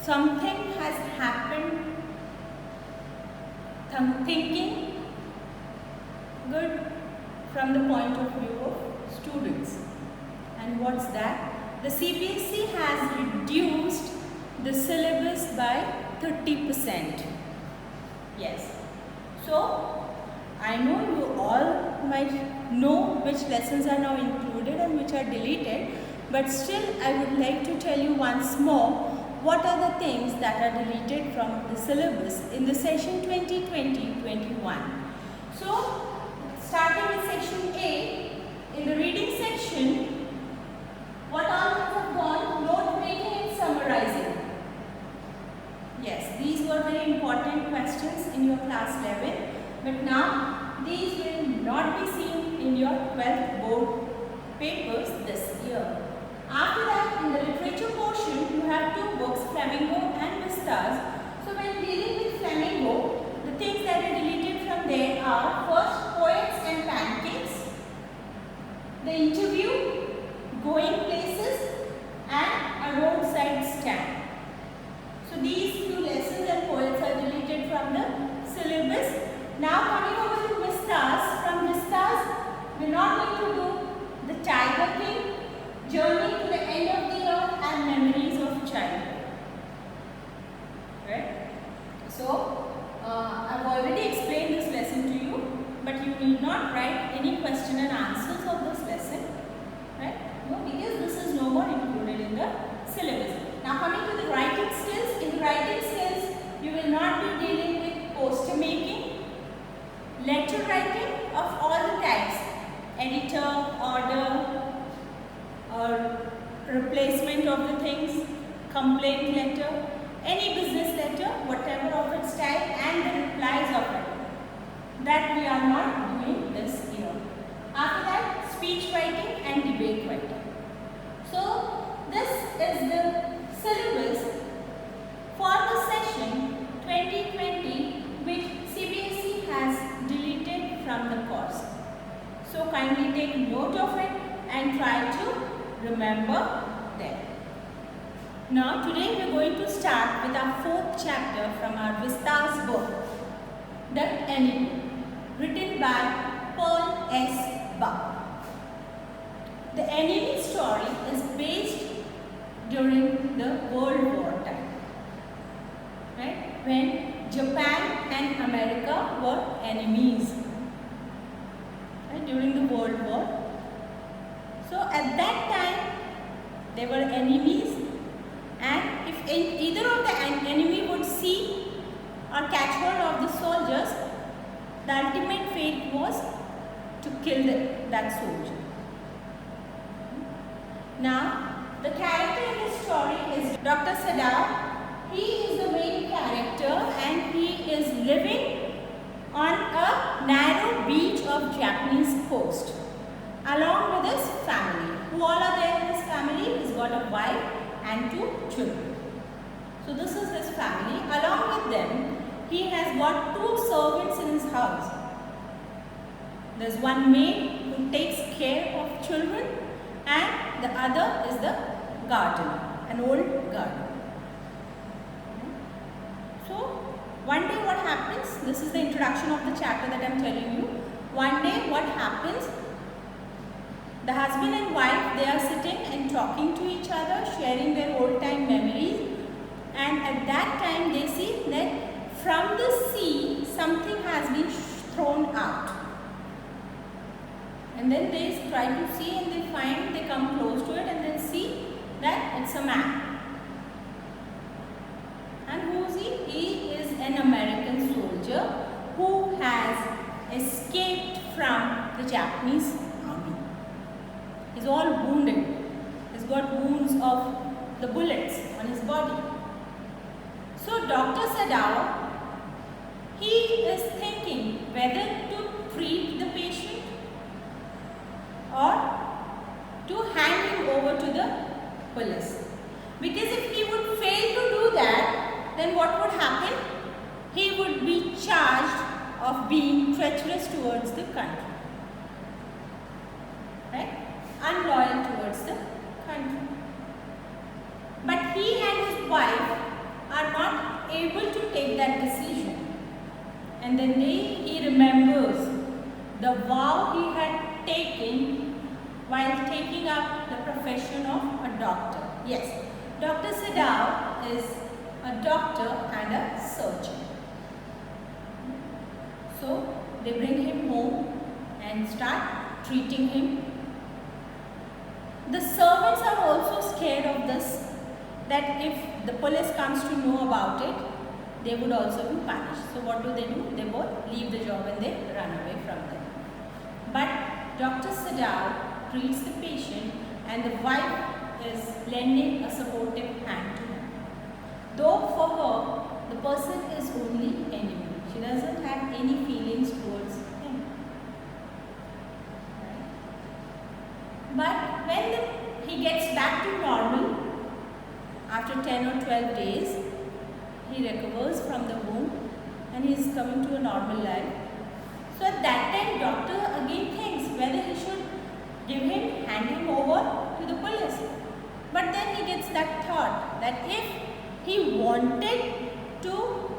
something has happened, thinking good from the point of view of students. And what's that? The CBSE has reduced the syllabus by 30%. Yes. So, I know you all might know which lessons are now included and which are deleted, but still I would like to tell you once more what are the things that are deleted from the syllabus in the session 2020-21. So, starting with section A, in the reading section, what all have gone? Note making and summarizing. Yes, these were very important questions in your class 11, but now these will not be seen in your 12th board papers this year. After that, in the literature portion, you have two books, Flamingo and Vistas. So when dealing with Flamingo, the things that are deleted from there are first, Poets and Pancakes, the interview, going places, and a roadside stand. So these few lessons and poets are deleted from the syllabus. Now coming over to Vistas. From Vistas, we are not going to do the Tiger King, Journey to the End of the Earth, and Memories of Childhood. Right? So, I've already explained this lesson to you, but you need not write any question and answers of this lesson. Right? No, because this is no more included in the syllabus. Now coming to the writing skills. In the writing skills, you will not be dealing with poster making, letter writing of all the types, editor, order, or replacement of the things, complaint letter, any business letter, whatever of its type, and the replies of it. That we are not doing this year. After that, speech writing and debate writing. So, this is the syllabus for the session 2020 which CBSE has deleted from the course. So, kindly take note of it and try to remember them. Now, today we are going to start with our fourth chapter from our Vistas book, The Enemy, written by Paul S. Buck. The Enemy story is based during the World War time, right? When Japan and America were enemies, right? During the World War. So at that time, they were enemies, and if either of the enemy would see or catch hold of the soldiers, the ultimate fate was to kill that soldier. Now, the character in this story is Dr. Sadao. He is the main character and he is living on a narrow beach of Japanese coast along with his family. Who all are there in his family? He's got a wife and two children. So this is his family. Along with them, he has got two servants in his house. There's one maid who takes care of children, and the other is the gardener, an old gardener. So, one day what happens, this is the introduction of the chapter that I am telling you. One day what happens, the husband and wife, they are sitting and talking to each other, sharing their old time memories, and at that time they see that from the sea something has been thrown out. And then they try to see and they come close to it and then see that it's a man. And who is he? He is an American soldier who has escaped from the Japanese army. He's all wounded. He's got wounds of the bullets on his body. So Dr. Sadao, he is thinking whether to treat the patient or to hand him over to the police. Because if he would fail to do that, then what would happen? He would be charged of being treacherous towards the country. Right? Unloyal towards the country. But he and his wife, are not able to take that decision. And then he remembers the vow he had taken while taking up the profession of a doctor. Yes, Dr. Sadao is a doctor and a surgeon. So they bring him home and start treating him. The servants are also scared of this, that if the police comes to know about it, they would also be punished. So what do? They both leave the job and they run away from them. But Dr. Sadao treats the patient and the wife is lending a supportive hand to him. Though for her, the person is only enemy. She doesn't have any feelings towards him. Right? But when he gets back to normal, after 10 or 12 days, he recovers from the wound and he is coming to a normal life. So at that time, doctor again thinks whether he should hand him over to the police. But then he gets that thought that if he wanted to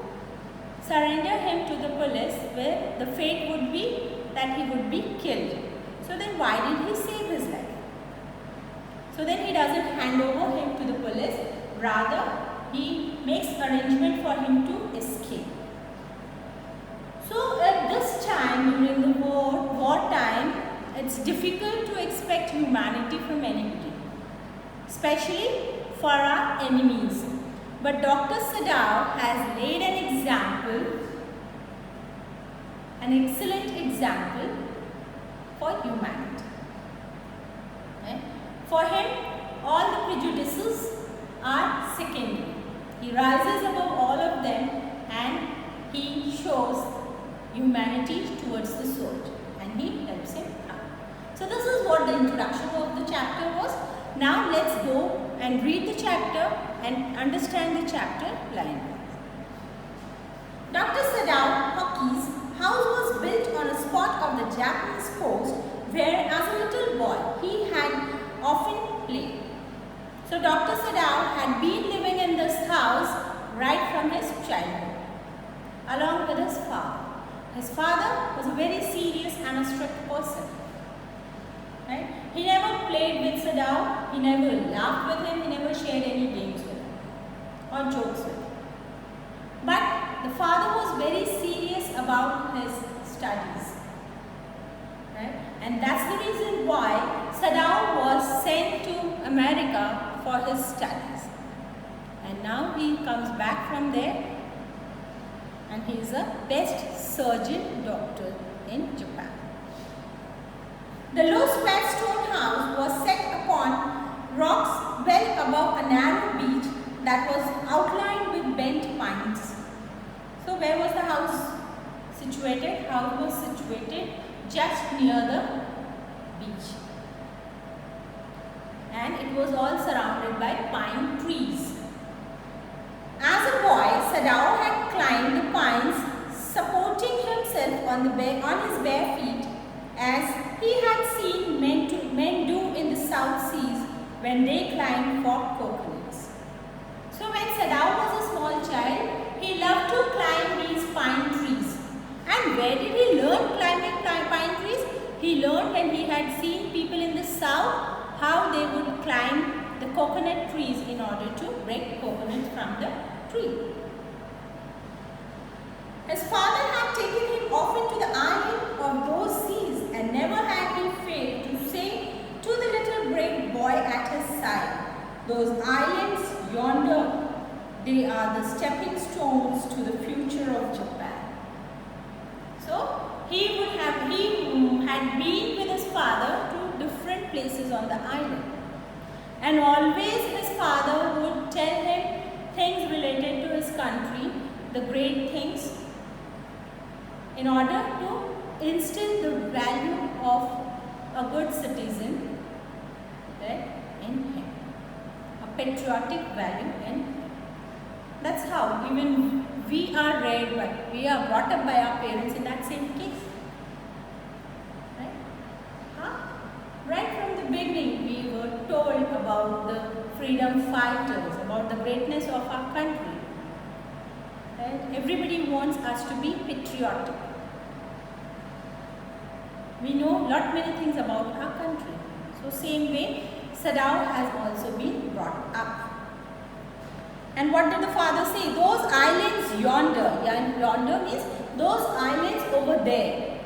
surrender him to the police, where the fate would be that he would be killed. So then why did he save his life? So then he doesn't hand over him to the police, rather he makes arrangement for him to escape. So at this time, during the war time, it's difficult to expect humanity from anybody, especially for our enemies. But Dr. Sadao has laid an example, an excellent example for humanity. Right? For him, all the prejudices are secondary. He rises above all of them and he shows humanity towards the sword and he helps him out. So this is what the introduction of the chapter was. Now let's go and read the chapter and understand the chapter line. Dr. Sadao Hoki's house was built on a spot of the Japanese coast where as a little boy he had often played. So Dr. Sadao had been living in this house right from his childhood, along with his father. His father was a very serious and a strict person. Right? He never played with Sadao, he never laughed with him, he never shared any games with him or jokes with him. But the father was very serious about his studies. Right? And that's the reason why Sadao was sent to America for his studies. And now he comes back from there and he is a best surgeon doctor in Japan. The low square stone house was set upon rocks well above a narrow beach that was outlined with bent pines. So where was the house situated? House was situated just near the beach. And it was all surrounded by pine trees. As a boy, Sadao had climbed the pines, supporting himself on his bare feet, as he had seen men do in the South Seas when they climbed for coconuts. So when Sadao was a small child, he loved to climb these pine trees. And where did he learn climbing pine trees? He learned when he had seen people in the South how they would climb the coconut trees in order to break coconuts from the tree. His father had taken him often to the island of those seas, and never had he failed to say to the little brave boy at his side, "Those islands yonder, they are the stepping stones to the future of Japan." So he had been with his father to different places on the island, and always his father would tell him things related to his country, the great things, in order to instill the value of a good citizen, right, in him, a patriotic value in him. That's how even we are reared, but we are brought up by our parents in that same case. Right? Right from the beginning, we were told about the freedom fighters, about the greatness of our country. Right? Everybody wants us to be patriotic. We know lot many things about our country. So same way, Sadao has also been brought up. And what did the father say? Those islands yonder, yonder means those islands over there,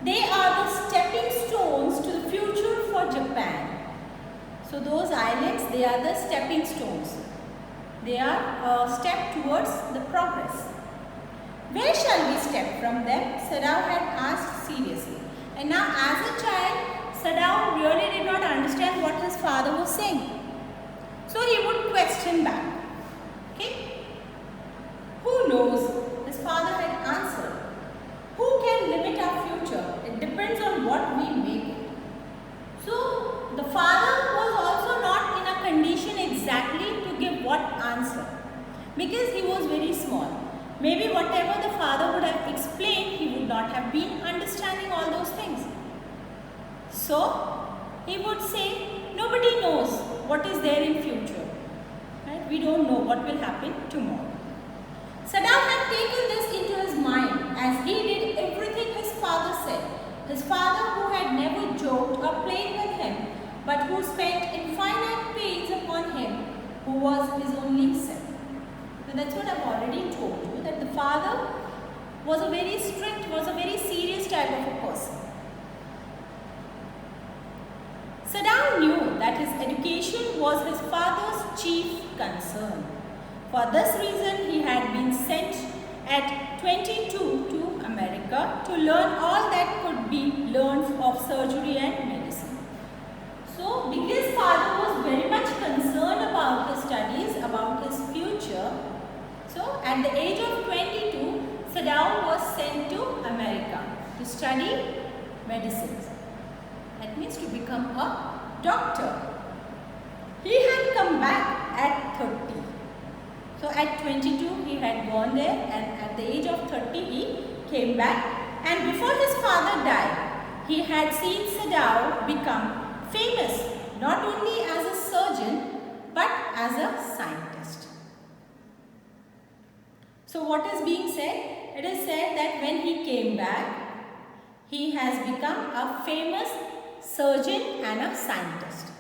they are the stepping stones to the future for Japan. So those islands, they are the stepping stones. They are a step towards the progress. Where shall we step from them? Sadao had asked seriously. And now as a child, Sadao really did not understand what his father was saying. So he would question back. Okay? Who knows? His father had answered. Who can limit our future? It depends on what we make. So the father was also not in a condition exactly to give what answer, because he was very small. Maybe whatever the father would have explained, he would not have been understanding all those things. So he would say, nobody knows what is there in future. Right? We don't know what will happen tomorrow. Sadao had taken this into his mind as he did everything his father said. His father, who had never joked or played with him, but who spent infinite pains upon him, who was his only son. So that's what I've already told you, that the father was a very strict, was a very serious type of a person. Sadao knew that his education was his father's chief concern. For this reason, he had been sent at 22 to America to learn all that could be learned of surgery and medicine. So, because father was very much concerned about his studies, about his future, so at the age of 22, Sadao was sent to America to study medicine. That means to become a doctor. He had come back at 30. So at 22 he had gone there, and at the age of 30 he came back, and before his father died, he had seen Sadao become famous not only as a surgeon but as a scientist. So what is being said? It is said that when he came back, he has become a famous surgeon and a scientist.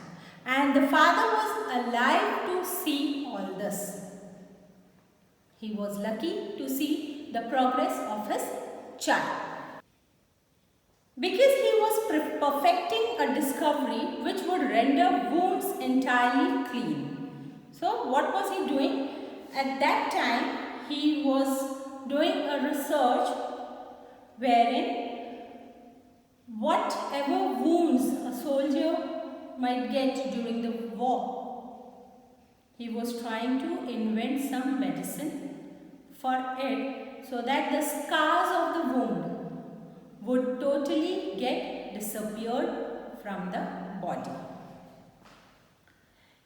And the father was alive to see all this. He was lucky to see the progress of his child. Because he was perfecting a discovery which would render wounds entirely clean. So what was he doing? At that time, he was doing a research wherein whatever wounds a soldier might get during the war, he was trying to invent some medicine for it so that the scars of the wound would totally get disappeared from the body.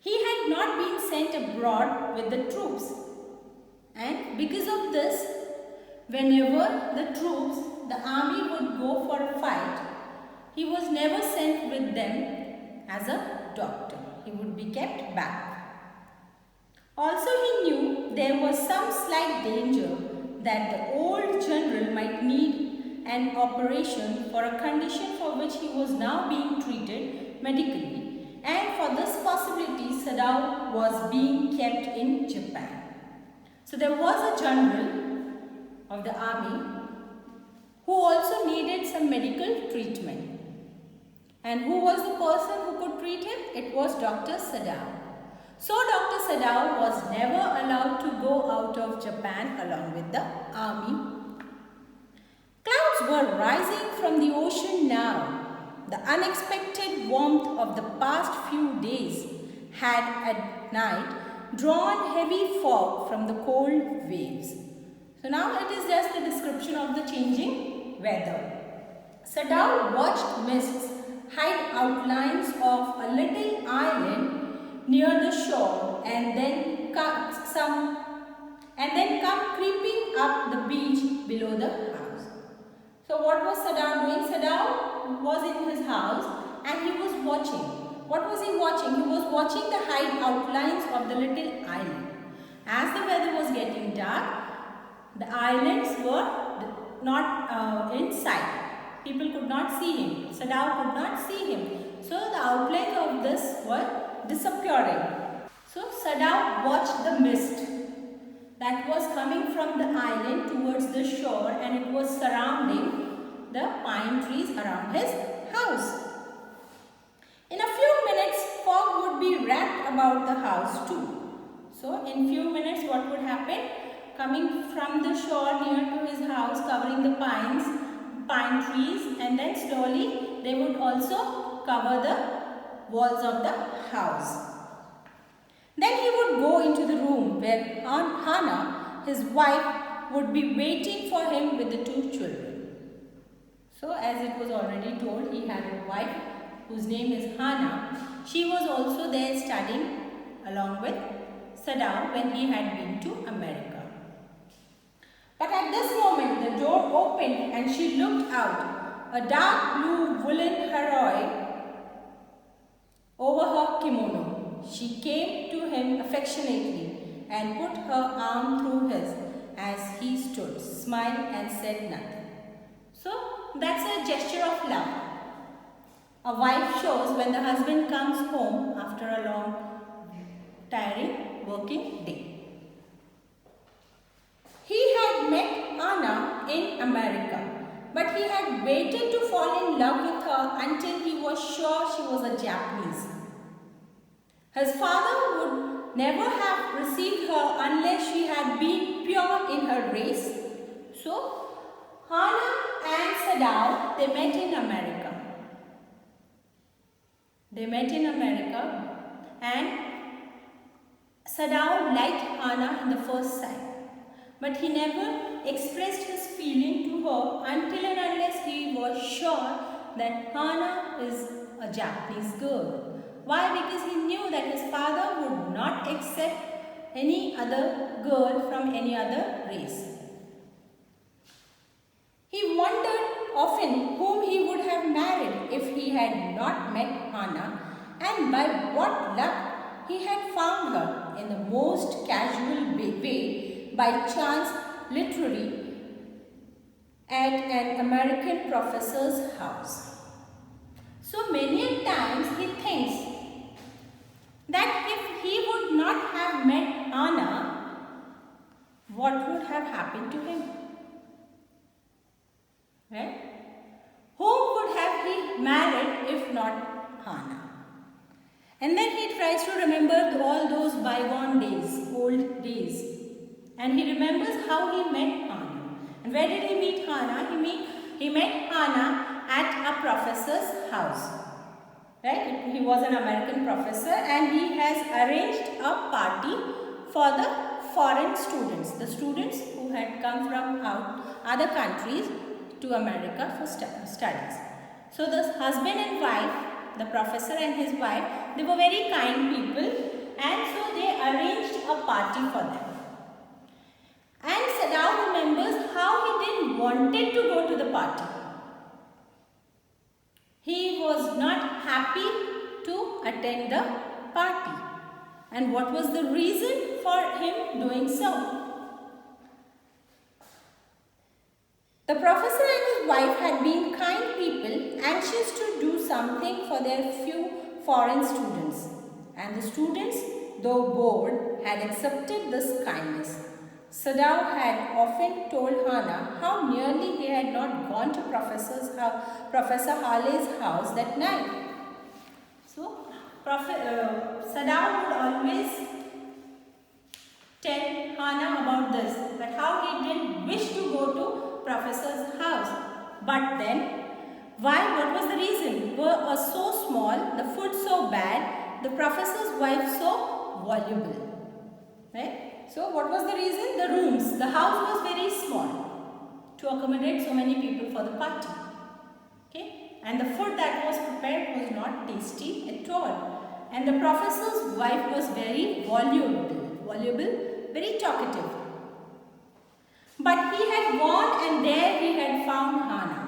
He had not been sent abroad with the troops, and because of this, whenever the troops, the army would go for a fight, he was never sent with them as a doctor. He would be kept back. Also, he knew there was some slight danger that the old general might need an operation for a condition for which he was now being treated medically, and for this possibility Sadao was being kept in Japan. So there was a general of the army who also needed some medical treatment. And who was the person who could treat him? It was Dr. Sadao. So Dr. Sadao was never allowed to go out of Japan along with the army. Clouds were rising from the ocean now. The unexpected warmth of the past few days had at night drawn heavy fog from the cold waves. So now it is just the description of the changing weather. Sadao watched mists hide outlines of a little island near the shore and then come creeping up the beach below the house. So what was Sadao doing? Sadao was in his house and he was watching. What was he watching? He was watching the hide outlines of the little island. as the weather was getting dark, the islands were not in sight. People could not see him. Sadao could not see him. So the outlines of this were disappearing. So Sadao watched the mist that was coming from the island towards the shore, and it was surrounding the pine trees around his house. In a few minutes, fog would be wrapped about the house too. So in few minutes, what would happen? Coming from the shore near to his house, covering the pine trees, and then slowly they would also cover the walls of the house. Then he would go into the room where Hana, his wife, would be waiting for him with the 2 children. So as it was already told, he had a wife whose name is Hana. She was also there studying along with Sadao when he had been to America. But at this moment, the door opened and she looked out. A dark blue woolen haroi over her kimono. She came to him affectionately and put her arm through his as he stood, smiled and said nothing. So that's a gesture of love. A wife shows when the husband comes home after a long, tiring working day. He had met Anna in America, but he had waited to fall in love with her until he was sure she was a Japanese. His father would never have received her unless she had been pure in her race. So, Hana and Sadao, they met in America. And Sadao liked Hana in the first sight. But he never expressed his feeling to her until and unless he was sure that Hana is a Japanese girl. Why? Because he knew that his father would not accept any other girl from any other race. He wondered often whom he would have married if he had not met Hana, and by what luck he had found her in the most casual way by chance, literally at an American professor's house. So many times he thinks that if he would not have met Anna, what would have happened to him? Right? Whom would have he married if not Hana? And then he tries to remember all those bygone days, old days. And he remembers how he met Hana. And where did he meet Hana? He met Hana at a professor's house. Right? He was an American professor and he has arranged a party for the foreign students, the students who had come from other countries to America for studies. So the husband and wife, the professor and his wife, they were very kind people, and so they arranged a party for them. And Sadao remembers how he didn't wanted to go to the party. He was not happy to attend the party. And what was the reason for him doing so? The professor and his wife had been kind people, anxious to do something for their few foreign students. And the students, though bored, had accepted this kindness. Sadao had often told Hana how nearly he had not gone to Professor Harley's house that night. So, Sadao would always tell Hana about this, that how he didn't wish to go to Professor's house. But then, why? What was the reason? Were so small, the food so bad, the professor's wife so voluble. Right? So what was the reason? The rooms. The house was very small to accommodate so many people for the party. Okay? And the food that was prepared was not tasty at all. And the professor's wife was very voluble, very talkative. But he had gone and there he had found Hana,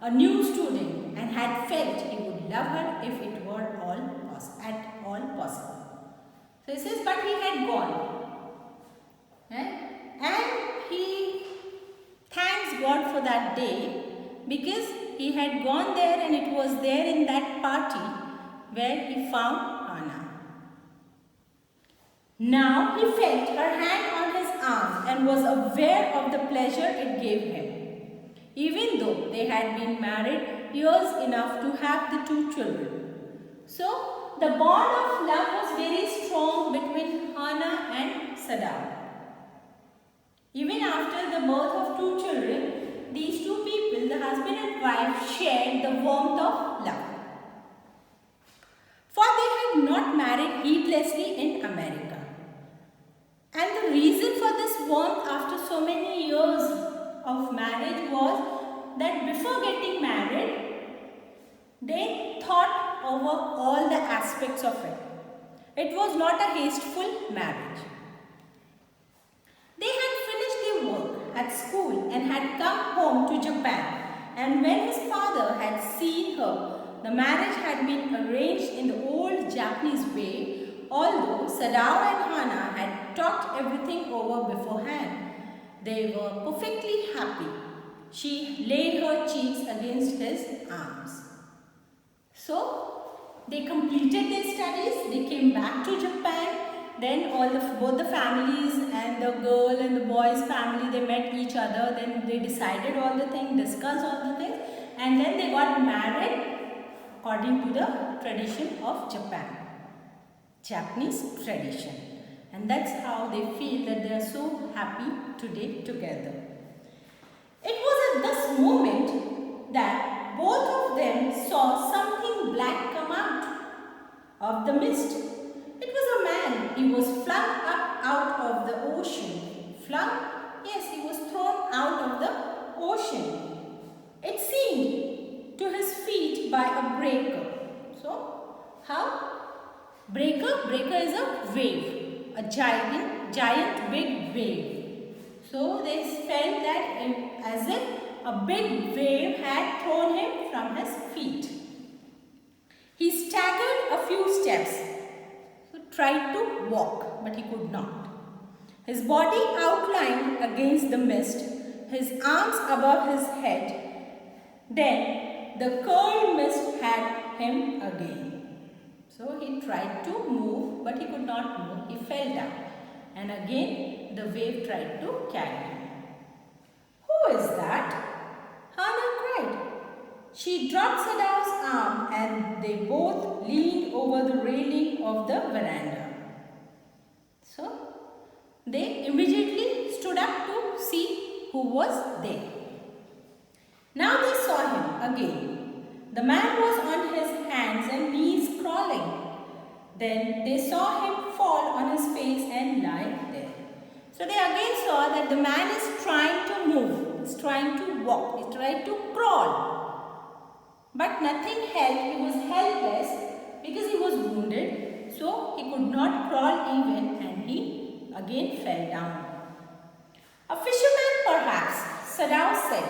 a new student, and had felt he would love her if it were at all possible. So he says, but he had gone. that day because he had gone there and it was there in that party where he found Hannah. Now he felt her hand on his arm and was aware of the pleasure it gave him, even though they had been married years enough to have the 2 children. So the bond of love was very strong between Hannah and Sadao. Even after the birth of 2 children, these 2 people, the husband and wife, shared the warmth of love. For they had not married heedlessly in America. And the reason for this warmth after so many years of marriage was that before getting married, they thought over all the aspects of it. It was not a hasteful marriage. They had finished their work at school and had come home to Japan. And when his father had seen her, the marriage had been arranged in the old Japanese way, although Sadao and Hannah had talked everything over beforehand. They were perfectly happy. She laid her cheeks against his arms. So, they completed their studies, they came back to Japan. Then both the families and the girl and the boy's family, they met each other. Then they decided all the things, discussed all the things, and then they got married according to the tradition of Japan, Japanese tradition. And that's how they feel that they are so happy today together. It was at this moment that both of them saw something black come out of the mist. It was a man. He was flung up out of the ocean. Flung? Yes, he was thrown out of the ocean. It seemed to his feet by a breaker. So, how? Breaker? Breaker is a wave. A giant big wave. So, they felt that as if a big wave had thrown him from his feet. He staggered a few steps. Tried to walk, but he could not. His body outlined against the mist, his arms above his head. Then the curled mist had him again. So he tried to move, but he could not move. He fell down. And again the wave tried to carry him. Who is that? Hannah cried. She dropped Sadao's arm and they both leaned over the railing of the veranda. So, they immediately stood up to see who was there. Now they saw him again. The man was on his hands and knees crawling. Then they saw him fall on his face and lie there. So they again saw that the man is trying to move, is trying to walk, is trying to crawl. But nothing helped. He was helpless because he was wounded. So he could not crawl even and he again fell down. A fisherman perhaps, Sadao said,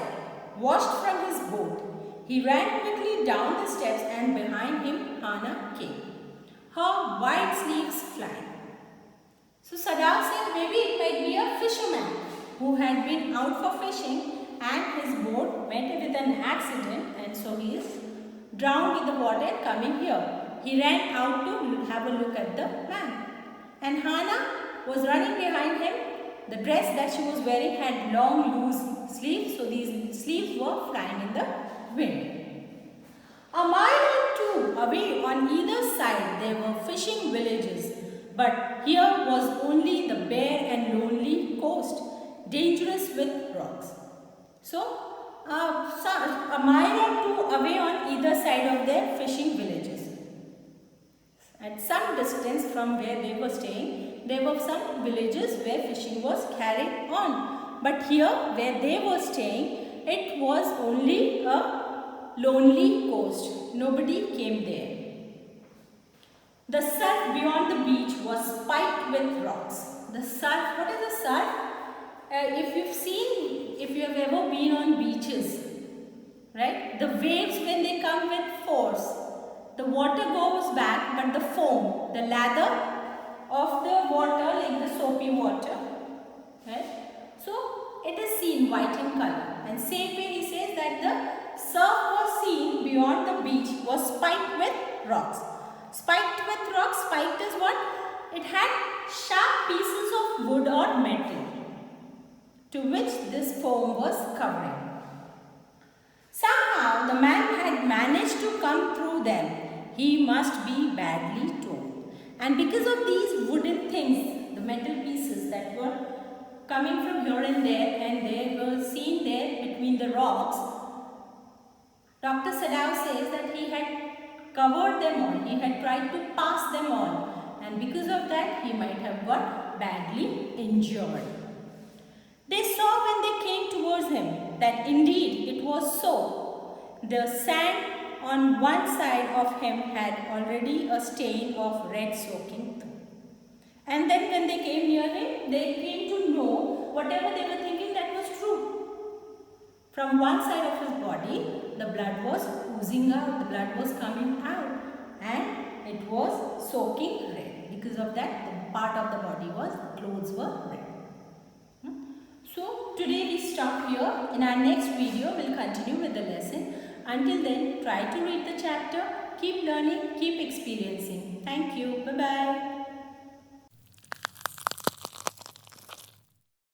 washed from his boat. He ran quickly down the steps and behind him Hannah came, her white sleeves flying. So Sadao said maybe it might be a fisherman who had been out for fishing and his boat met with an accident and so he is drowned in the water and coming here. He ran out to have a look at the man. And Hannah was running behind him. The dress that she was wearing had long loose sleeves, so these sleeves were flying in the wind. A mile or two away on either side there were fishing villages, but here was only the bare and lonely coast, dangerous with rocks. So, a mile or two away on either side of their fishing villages. At some distance from where they were staying, there were some villages where fishing was carried on. But here, where they were staying, it was only a lonely coast. Nobody came there. The surf beyond the beach was spiked with rocks. The surf, what is the surf? If you have ever been on beaches, right? The waves, when they come with force, the water goes back, but the foam, the lather of the water, like the soapy water, right? So it is seen white in color, And same way he says that the surf was seen beyond the beach was spiked with rocks. Spiked with rocks, spiked is what? It had sharp pieces of wood or metal to which this foam was covering. Somehow the man had managed to come through them. He must be badly torn. And because of these wooden things, the metal pieces that were coming from here and they were seen there between the rocks, Dr. Sadao says that he had covered them all. He had tried to pass them all. And because of that, he might have got badly injured. They saw when they came towards him that indeed it was so. The sand on one side of him had already a stain of red soaking through. And then when they came near him, they came to know whatever they were thinking that was true. From one side of his body, the blood was oozing out, the blood was coming out, and it was soaking red. Because of that, the part of the body was, clothes were red. So today we stop here. In our next video, we will continue with the lesson. Until then, try to read the chapter, keep learning, keep experiencing. Thank you. Bye-bye.